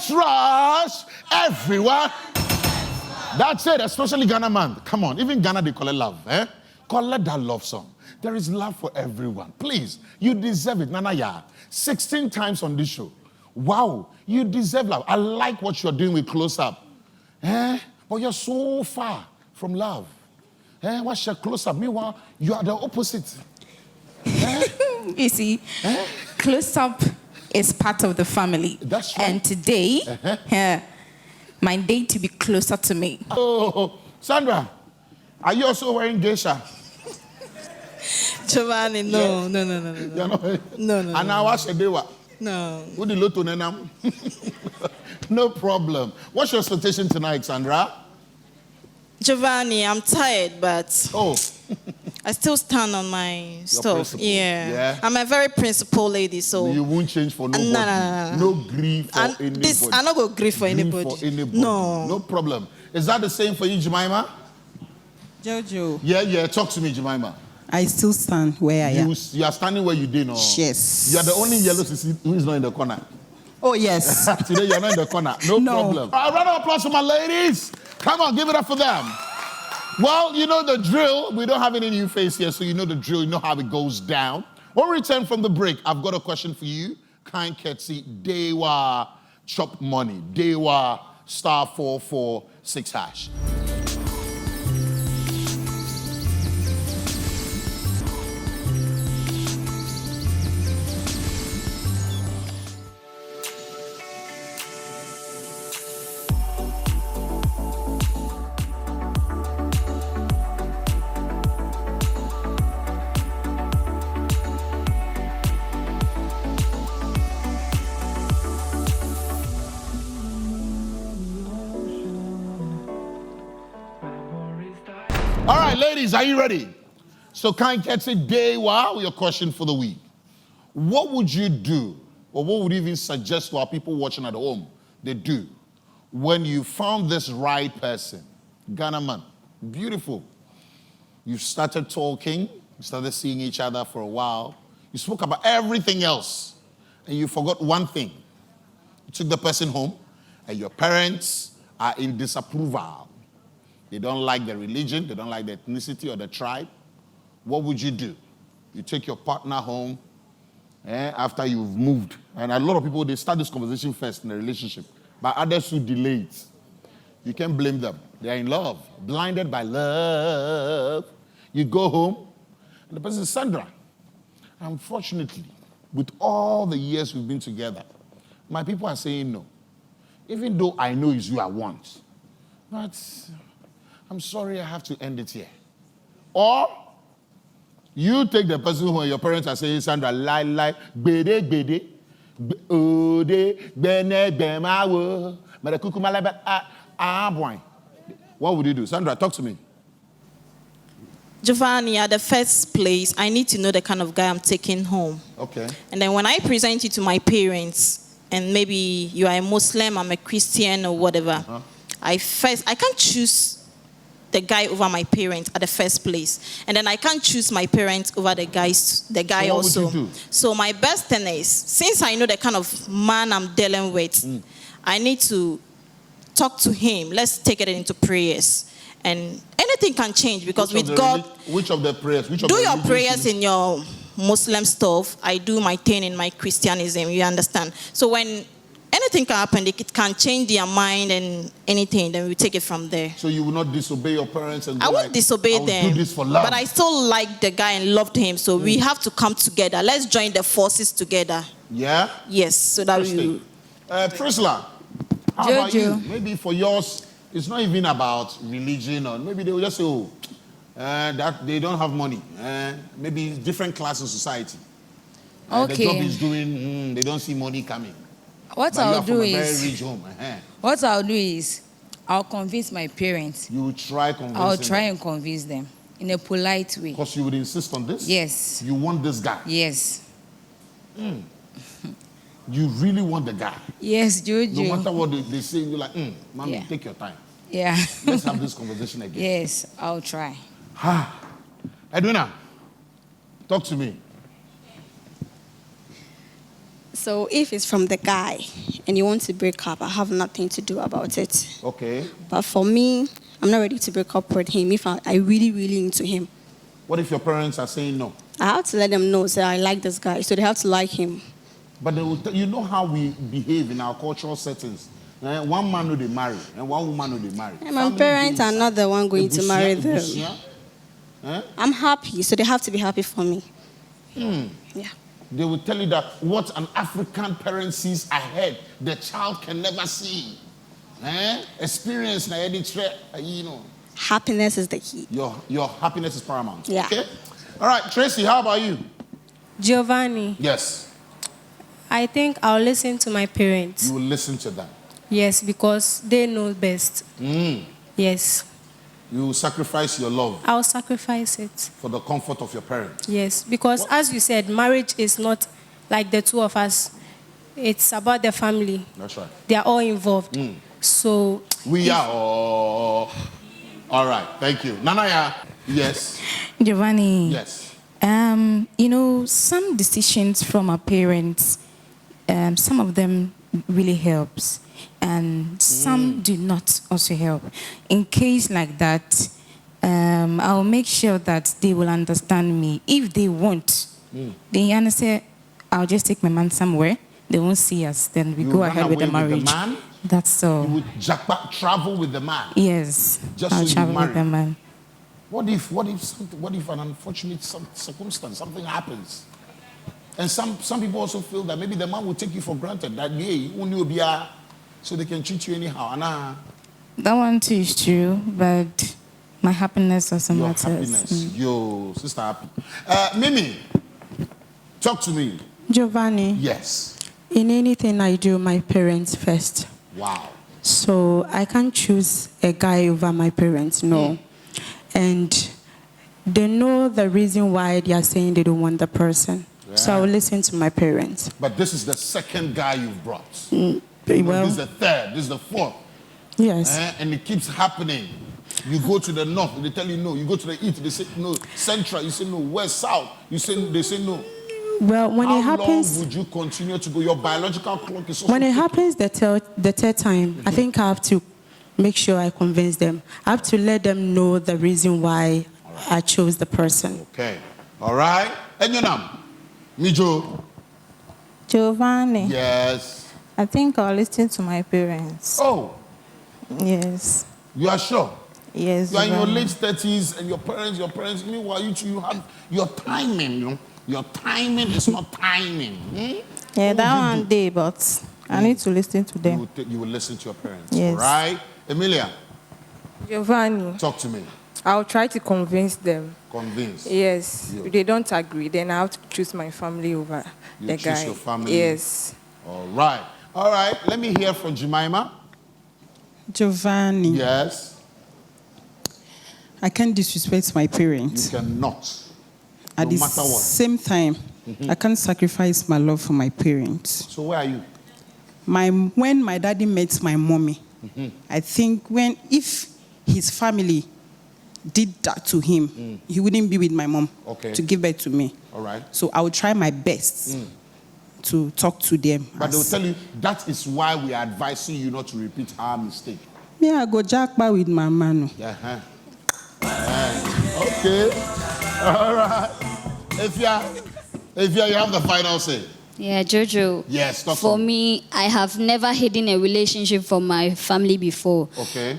Let's rush everyone. That's it, especially Ghana man. Come on, even Ghana, they call it love. Call it that love song. There is love for everyone. Please, you deserve it. Nana ya, 16 times on this show. Wow, you deserve love. I like what you're doing with Close Up. But you're so far from love. What's your Close Up? Meanwhile, you are the opposite. You see, Close Up is part of the family. That's right. And today, my day to be closer to me. Oh, Sandra, are you also wearing geisha? Giovanni, no. You're not wearing... No. And now what's your day? No. No problem. What's your expectation tonight, Sandra? Giovanni, I'm tired, but I still stand on my stuff. Principle. Yeah. I'm a very principled lady, so you won't change for nobody. No. No grief for anybody. I'm not going to grieve for anybody. No problem. Is that the same for you, Jemima? Jojo. Yeah. Talk to me, Jemima. I still stand where I am. You are standing where you did, no? Yes. You are the only yellow sissy who is not in the corner. Oh, yes. Today you're not in the corner. No problem. All right, round of applause for my ladies. Come on, give it up for them. Well, you know the drill. We don't have any new face here, so you know the drill. You know how it goes down. When we return from the break, I've got a question for you. Kind Ketsi, Dewa, chop money. Dewa, *446#. All right, ladies, are you ready? So, Kind Ketsi Dewa, your question for the week. What would you do, or what would you even suggest to our people watching at home they do when you found this right person? Ghana man, beautiful. You started talking, you started seeing each other for a while. You spoke about everything else, and you forgot one thing. You took the person home, and your parents are in disapproval. They don't like the religion, they don't like the ethnicity or the tribe. What would you do? You take your partner home after you've moved. And a lot of people, they start this conversation first in a relationship, but others who delay it. You can't blame them. They're in love, blinded by love. You go home, and the person says, Sandra, unfortunately, with all the years we've been together, my people are saying no. Even though I know it's you I want. But I'm sorry, I have to end it here. Or you take the person who your parents are saying, Sandra, lie, bede, ode, bene, bemawo, boy. What would you do? Sandra, talk to me. Giovanni, at the first place, I need to know the kind of guy I'm taking home. Okay. And then when I present you to my parents, and maybe you are a Muslim, I'm a Christian or whatever, I can't choose the guy over my parents at the first place. And then I can't choose my parents over the guy so also. What would you do? So my best thing is, since I know the kind of man I'm dealing with, I need to talk to him. Let's take it into prayers. And anything can change because with God... Which of the prayers? Do your prayers in your Muslim stuff. I do my thing in my Christianism, you understand? So when anything can happen, it can change their mind and anything, then we take it from there. So you will not disobey your parents? And I won't disobey them, do this for love. but I still like the guy and loved him, so we have to come together. Let's join the forces together. Yeah? Yes, so that we... Priscilla, how about you? Maybe for yours, it's not even about religion, or maybe they will just say, that they don't have money. Maybe different class in society. The job is doing, they don't see money coming. What I'll do is, I'll convince my parents. You will try convincing I'll try and convince them in a polite way. Because you would insist on this? Yes. You want this guy? Yes. You really want the guy? Yes, Jojo. No matter what they say, you're like, Mommy, take your time. Yeah. Let's have this conversation again. Yes, I'll try. Edwina, talk to me. So if it's from the guy and you want to break up, I have nothing to do about it. Okay. But for me, I'm not ready to break up with him if I really, really into him. What if your parents are saying no? I have to let them know, say I like this guy, so they have to like him. But they will you know how we behave in our cultural settings. One man will they marry, and one woman will they marry. And my parents are not the one going to marry them. I'm happy, so they have to be happy for me. Yeah. They will tell you that what an African parent sees ahead, the child can never see. Experience, you know. Happiness is the key. Your happiness is paramount. Yeah. Okay. All right, Tracy, how about you? Giovanni, Yes. I think I'll listen to my parents. You will listen to them. Yes, because they know best. Yes. You will sacrifice your love I'll sacrifice it. for the comfort of your parents. Yes, because as you said, marriage is not like the two of us. It's about the family. That's right. They are all involved. So We are all right. Thank you. Nanaya. Yes. Giovanni. Yes. You know, some decisions from our parents, some of them really helps, and some do not also help. In case like that, I'll make sure that they will understand me. If they won't, they understand. I'll just take my man somewhere. They won't see us. Then we You go run ahead with the away with marriage. the man? That's all. You would travel with the man. Yes, Just I'll so you travel marry. with the man. What if an unfortunate circumstance, something happens? And some people also feel that maybe the man will take you for granted, that so they can treat you anyhow. That one too is true, but my happiness also Your matters. happiness. Yo, sister happy. Mimi, talk to me. Giovanni, Yes. in anything I do, my parents first. Wow. So I can't choose a guy over my parents, no. And they know the reason why they are saying they don't want the person. So I will listen to my parents. But this is the second guy you've brought. You know, Well, this is the third, this is the fourth. yes. And it keeps happening. You go to the north, they tell you no. You go to the east, they say no. Central, you say no. West, south, they say no. Well, when How it happens, long would you continue to go? Your biological clock is also when it ticking. happens the third time, I think I have to make sure I convince them. I have to let them know the reason why I chose the person. Okay. All right. And your name? Mijo. Giovanni, Yes. I think I'll listen to my parents. Oh, Yes. you are sure? Yes. You are in your Giovanni. late 30s and your parents, meanwhile, you have your timing, you know. Your timing is not timing. Yeah, What that would you one day, but I need to listen to them. You will listen to your parents. Yes. All right. Emilia, Giovanni, talk to me. I'll try to convince them. Convince. Yes. Yeah. If they don't agree, then I have to choose my family over You the choose guy. your family. Yes. All right. All right. Let me hear from Jemima. Giovanni, Yes. I can't disrespect my You parents. cannot. At No the matter what. same time, I can't sacrifice my love for my parents. So where are you? When my daddy met my mommy, I think if his family did that to him, he wouldn't be with my mom Okay. to give birth to me. All right. So I will try my best to talk to them. But they'll tell you that is why we are advising you not to repeat our mistake. Yeah, I go jackpot with my man. Uh-huh. Okay. All right. If you have the final say. Yeah, Jojo. Yes, talk For to me, I have never hidden a relationship from my family before. Okay.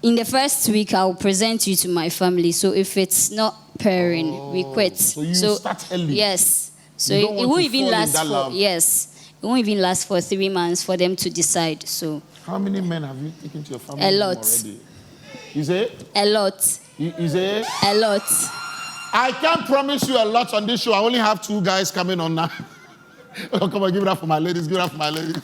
In the first week, I'll present you to my family. So if it's not pairing, we quit. So you start early. Yes. So You it don't want won't to even fall in last that for love. yes. It won't even last for 3 months for them to decide. So How many men have you taken to your family A lot. already? Is it? a lot. Is it? A lot. I can't promise you a lot on this show. I only have 2 guys coming on now. Oh, come on, give it up for my ladies. Give it up for my ladies.